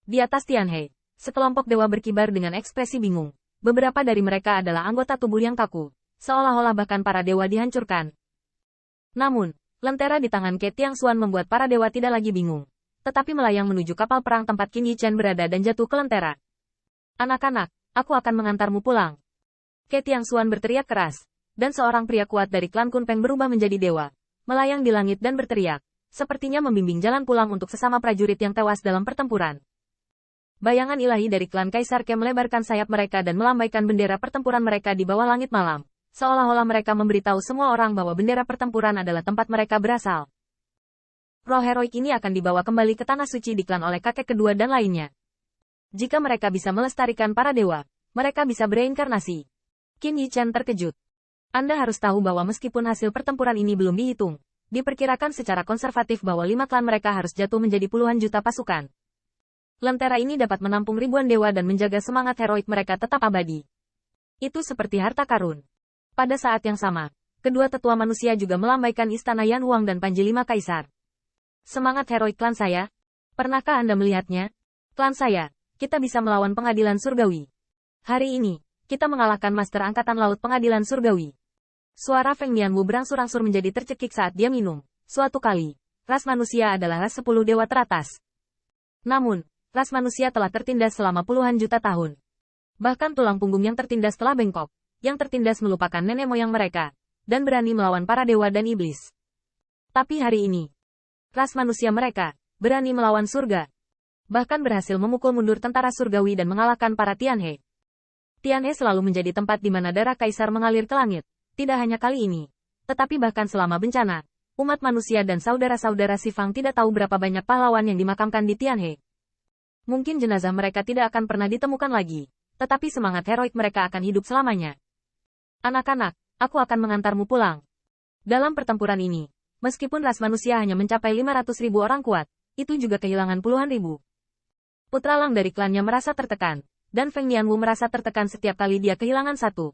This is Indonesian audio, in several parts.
Di atas Tianhe, sekelompok dewa berkibar dengan ekspresi bingung. Beberapa dari mereka adalah anggota tubuh yang kaku, seolah-olah bahkan para dewa dihancurkan. Namun, lentera di tangan Ke Tiangshuan membuat para dewa tidak lagi bingung, tetapi melayang menuju kapal perang tempat Qin Yichen berada dan jatuh ke lentera. Anak-anak, aku akan mengantarmu pulang. Ke Tiangshuan berteriak keras, dan seorang pria kuat dari klan Kunpeng berubah menjadi dewa, melayang di langit dan berteriak, sepertinya membimbing jalan pulang untuk sesama prajurit yang tewas dalam pertempuran. Bayangan ilahi dari klan Kaisar Ke melebarkan sayap mereka dan melambaikan bendera pertempuran mereka di bawah langit malam, seolah-olah mereka memberitahu semua orang bahwa bendera pertempuran adalah tempat mereka berasal. Roh heroik ini akan dibawa kembali ke tanah suci di klan oleh kakek kedua dan lainnya. Jika mereka bisa melestarikan para dewa, mereka bisa bereinkarnasi. Qin Yichen terkejut. Anda harus tahu bahwa meskipun hasil pertempuran ini belum dihitung, diperkirakan secara konservatif bahwa 5 klan mereka harus jatuh menjadi puluhan juta pasukan. Lentera ini dapat menampung ribuan dewa dan menjaga semangat heroik mereka tetap abadi. Itu seperti harta karun. Pada saat yang sama, kedua tetua manusia juga melambaikan istana Yan Huang dan Panji 5 Kaisar. Semangat heroik klan saya? Pernahkah Anda melihatnya? Klan saya, kita bisa melawan pengadilan surgawi. Hari ini, kita mengalahkan Master Angkatan Laut Pengadilan Surgawi. Suara Feng Nianwu berangsur-angsur menjadi tercekik saat dia minum. Suatu kali, ras manusia adalah ras 10 dewa teratas. Namun, ras manusia telah tertindas selama puluhan juta tahun. Bahkan tulang punggung yang tertindas telah bengkok, yang tertindas melupakan nenek moyang mereka, dan berani melawan para dewa dan iblis. Tapi hari ini, ras manusia mereka, berani melawan surga. Bahkan berhasil memukul mundur tentara surgawi dan mengalahkan para Tianhe. Tianhe selalu menjadi tempat di mana darah kaisar mengalir ke langit, tidak hanya kali ini, tetapi bahkan selama bencana, umat manusia dan saudara-saudara Sifang tidak tahu berapa banyak pahlawan yang dimakamkan di Tianhe. Mungkin jenazah mereka tidak akan pernah ditemukan lagi, tetapi semangat heroik mereka akan hidup selamanya. Anak-anak, aku akan mengantarmu pulang. Dalam pertempuran ini, meskipun ras manusia hanya mencapai 500.000 orang kuat, itu juga kehilangan puluhan ribu. Putra Lang dari klannya merasa tertekan, dan Feng Nianwu merasa tertekan setiap kali dia kehilangan satu.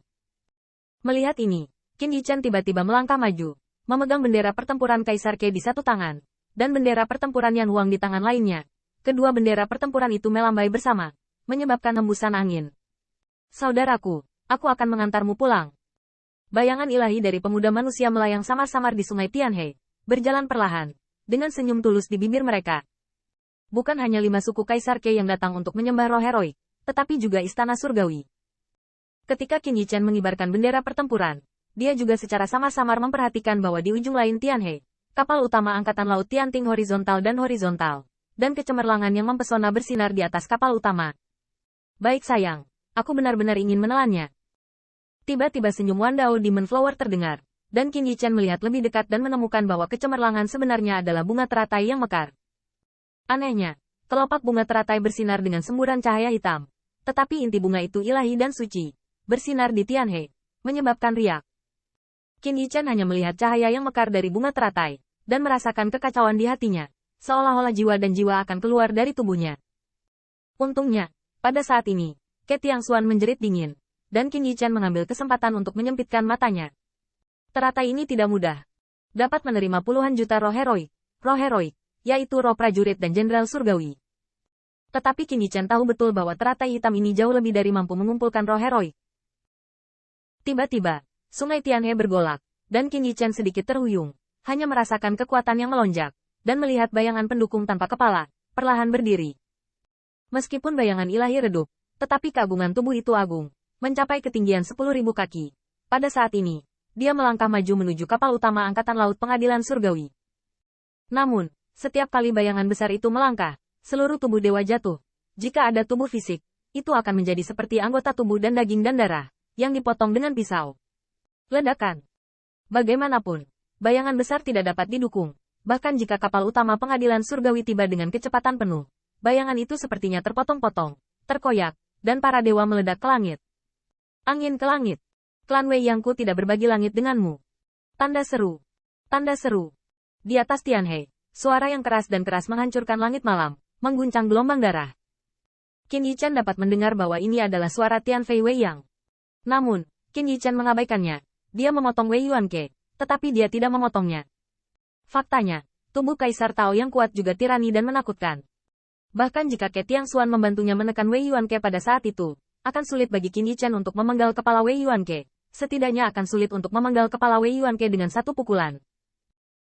Melihat ini, Qin Yichen tiba-tiba melangkah maju, memegang bendera pertempuran Kaisar Ke di satu tangan, dan bendera pertempuran Yan Huang di tangan lainnya. Kedua bendera pertempuran itu melambai bersama, menyebabkan hembusan angin. Saudaraku, aku akan mengantarmu pulang. Bayangan ilahi dari pemuda manusia melayang samar-samar di sungai Tianhe, berjalan perlahan, dengan senyum tulus di bibir mereka. Bukan hanya 5 suku Kaisar Ke yang datang untuk menyembah roh heroik, tetapi juga istana surgawi. Ketika Qin Yichen mengibarkan bendera pertempuran, dia juga secara samar-samar memperhatikan bahwa di ujung lain Tianhe, kapal utama Angkatan Laut Tianting horizontal dan kecemerlangan yang mempesona bersinar di atas kapal utama. Baik sayang, aku benar-benar ingin menelannya. Tiba-tiba senyum Wan Dao Demon Flower terdengar, dan Qin Yichen melihat lebih dekat dan menemukan bahwa kecemerlangan sebenarnya adalah bunga teratai yang mekar. Anehnya, kelopak bunga teratai bersinar dengan semburan cahaya hitam, tetapi inti bunga itu ilahi dan suci, bersinar di Tianhe, menyebabkan riak. Qin Yichen hanya melihat cahaya yang mekar dari bunga teratai, dan merasakan kekacauan di hatinya, seolah-olah jiwa dan jiwa akan keluar dari tubuhnya. Untungnya, pada saat ini, Ke Tiangshuan menjerit dingin, dan Qin Yichen mengambil kesempatan untuk menyempitkan matanya. Teratai ini tidak mudah. Dapat menerima puluhan juta roh heroik, yaitu roh prajurit dan jenderal surgawi. Tetapi Qin Yichen tahu betul bahwa teratai hitam ini jauh lebih dari mampu mengumpulkan roh heroik. Tiba-tiba, sungai Tianhe bergolak, dan Qin Yichen sedikit terhuyung, hanya merasakan kekuatan yang melonjak, dan melihat bayangan pendukung tanpa kepala, perlahan berdiri. Meskipun bayangan ilahi redup, tetapi keagungan tubuh itu agung, mencapai ketinggian 10.000 kaki. Pada saat ini, dia melangkah maju menuju kapal utama Angkatan Laut Pengadilan Surgawi. Namun, setiap kali bayangan besar itu melangkah, seluruh tubuh dewa jatuh. Jika ada tubuh fisik, itu akan menjadi seperti anggota tubuh dan daging dan darah, yang dipotong dengan pisau. Ledakan. Bagaimanapun, bayangan besar tidak dapat didukung. Bahkan jika kapal utama pengadilan surgawi tiba dengan kecepatan penuh, bayangan itu sepertinya terpotong-potong, terkoyak, dan para dewa meledak ke langit. Angin ke langit. Klan Wei Yangku tidak berbagi langit denganmu. Tanda seru. Tanda seru. Di atas Tianhe, suara yang keras dan keras menghancurkan langit malam, mengguncang gelombang darah. Qin Yichen dapat mendengar bahwa ini adalah suara Tianfei Wei Yang. Namun, Qin Yichen mengabaikannya. Dia memotong Wei Yuanke, tetapi dia tidak memotongnya. Faktanya, tubuh Kaisar Tao yang kuat juga tirani dan menakutkan. Bahkan jika Ke Tiangxuan membantunya menekan Wei Yuanke pada saat itu, akan sulit bagi Qin Yichen untuk memenggal kepala Wei Yuanke. Setidaknya akan sulit untuk memenggal kepala Wei Yuanke dengan satu pukulan.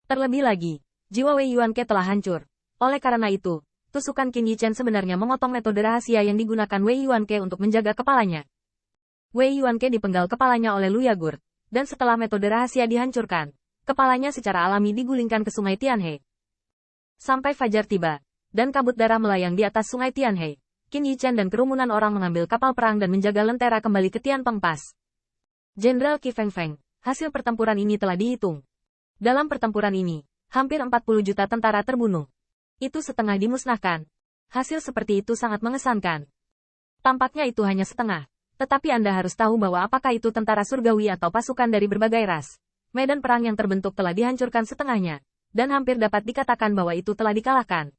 Terlebih lagi, jiwa Wei Yuanke telah hancur. Oleh karena itu, tusukan Qin Yichen sebenarnya memotong metode rahasia yang digunakan Wei Yuanke untuk menjaga kepalanya. Wei Yuanke dipenggal kepalanya oleh Lu Yagur, dan setelah metode rahasia dihancurkan, kepalanya secara alami digulingkan ke Sungai Tianhe. Sampai fajar tiba, dan kabut darah melayang di atas Sungai Tianhe, Qin Yichen dan kerumunan orang mengambil kapal perang dan menjaga lentera kembali ke Tianpeng Pass. Jenderal Qi Fengfeng, hasil pertempuran ini telah dihitung. Dalam pertempuran ini, hampir 40 juta tentara terbunuh. Itu setengah dimusnahkan. Hasil seperti itu sangat mengesankan. Tampaknya itu hanya setengah, tetapi Anda harus tahu bahwa apakah itu tentara surgawi atau pasukan dari berbagai ras. Medan perang yang terbentuk telah dihancurkan setengahnya, dan hampir dapat dikatakan bahwa itu telah dikalahkan.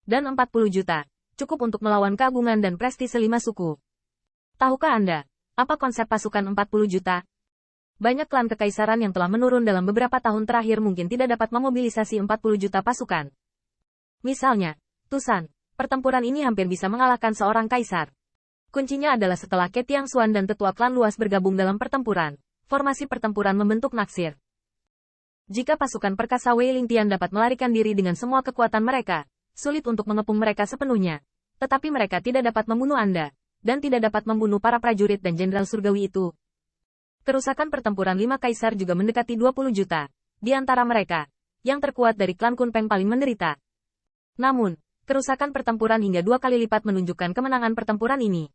Dan 40 juta, cukup untuk melawan keagungan dan prestise 5 suku. Tahukah Anda, apa konsep pasukan 40 juta? Banyak klan kekaisaran yang telah menurun dalam beberapa tahun terakhir mungkin tidak dapat memobilisasi 40 juta pasukan. Misalnya, Tusan, pertempuran ini hampir bisa mengalahkan seorang kaisar. Kuncinya adalah setelah Ke Tiangxuan dan tetua klan luas bergabung dalam pertempuran, formasi pertempuran membentuk naksir. Jika pasukan perkasa Wei Lingtian dapat melarikan diri dengan semua kekuatan mereka, sulit untuk mengepung mereka sepenuhnya. Tetapi mereka tidak dapat membunuh Anda, dan tidak dapat membunuh para prajurit dan jenderal surgawi itu. Kerusakan pertempuran 5 kaisar juga mendekati 20 juta. Di antara mereka, yang terkuat dari klan Kunpeng paling menderita. Namun, kerusakan pertempuran hingga 2 kali lipat menunjukkan kemenangan pertempuran ini.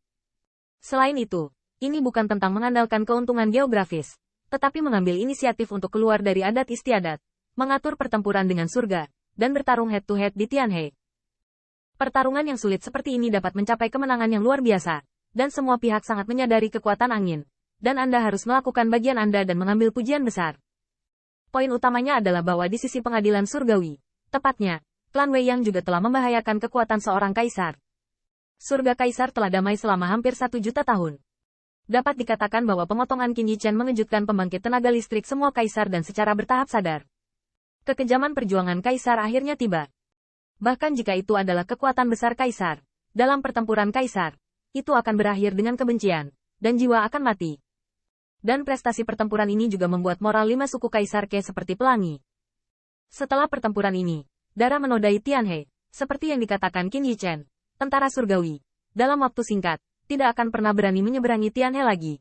Selain itu, ini bukan tentang mengandalkan keuntungan geografis, tetapi mengambil inisiatif untuk keluar dari adat istiadat, mengatur pertempuran dengan surga, dan bertarung head-to-head di Tianhe. Pertarungan yang sulit seperti ini dapat mencapai kemenangan yang luar biasa, dan semua pihak sangat menyadari kekuatan angin, dan Anda harus melakukan bagian Anda dan mengambil pujian besar. Poin utamanya adalah bahwa di sisi pengadilan surgawi, tepatnya, klan Wei Yang juga telah membahayakan kekuatan seorang kaisar. Surga kaisar telah damai selama hampir 1 juta tahun. Dapat dikatakan bahwa pemotongan Qin Yichen mengejutkan pembangkit tenaga listrik semua kaisar dan secara bertahap sadar. Kekejaman perjuangan kaisar akhirnya tiba. Bahkan jika itu adalah kekuatan besar kaisar, dalam pertempuran kaisar, itu akan berakhir dengan kebencian, dan jiwa akan mati. Dan prestasi pertempuran ini juga membuat moral 5 suku kaisar Ke seperti pelangi. Setelah pertempuran ini, darah menodai Tianhe, seperti yang dikatakan Qin Yichen, tentara surgawi, dalam waktu singkat, tidak akan pernah berani menyeberangi Tianhe lagi.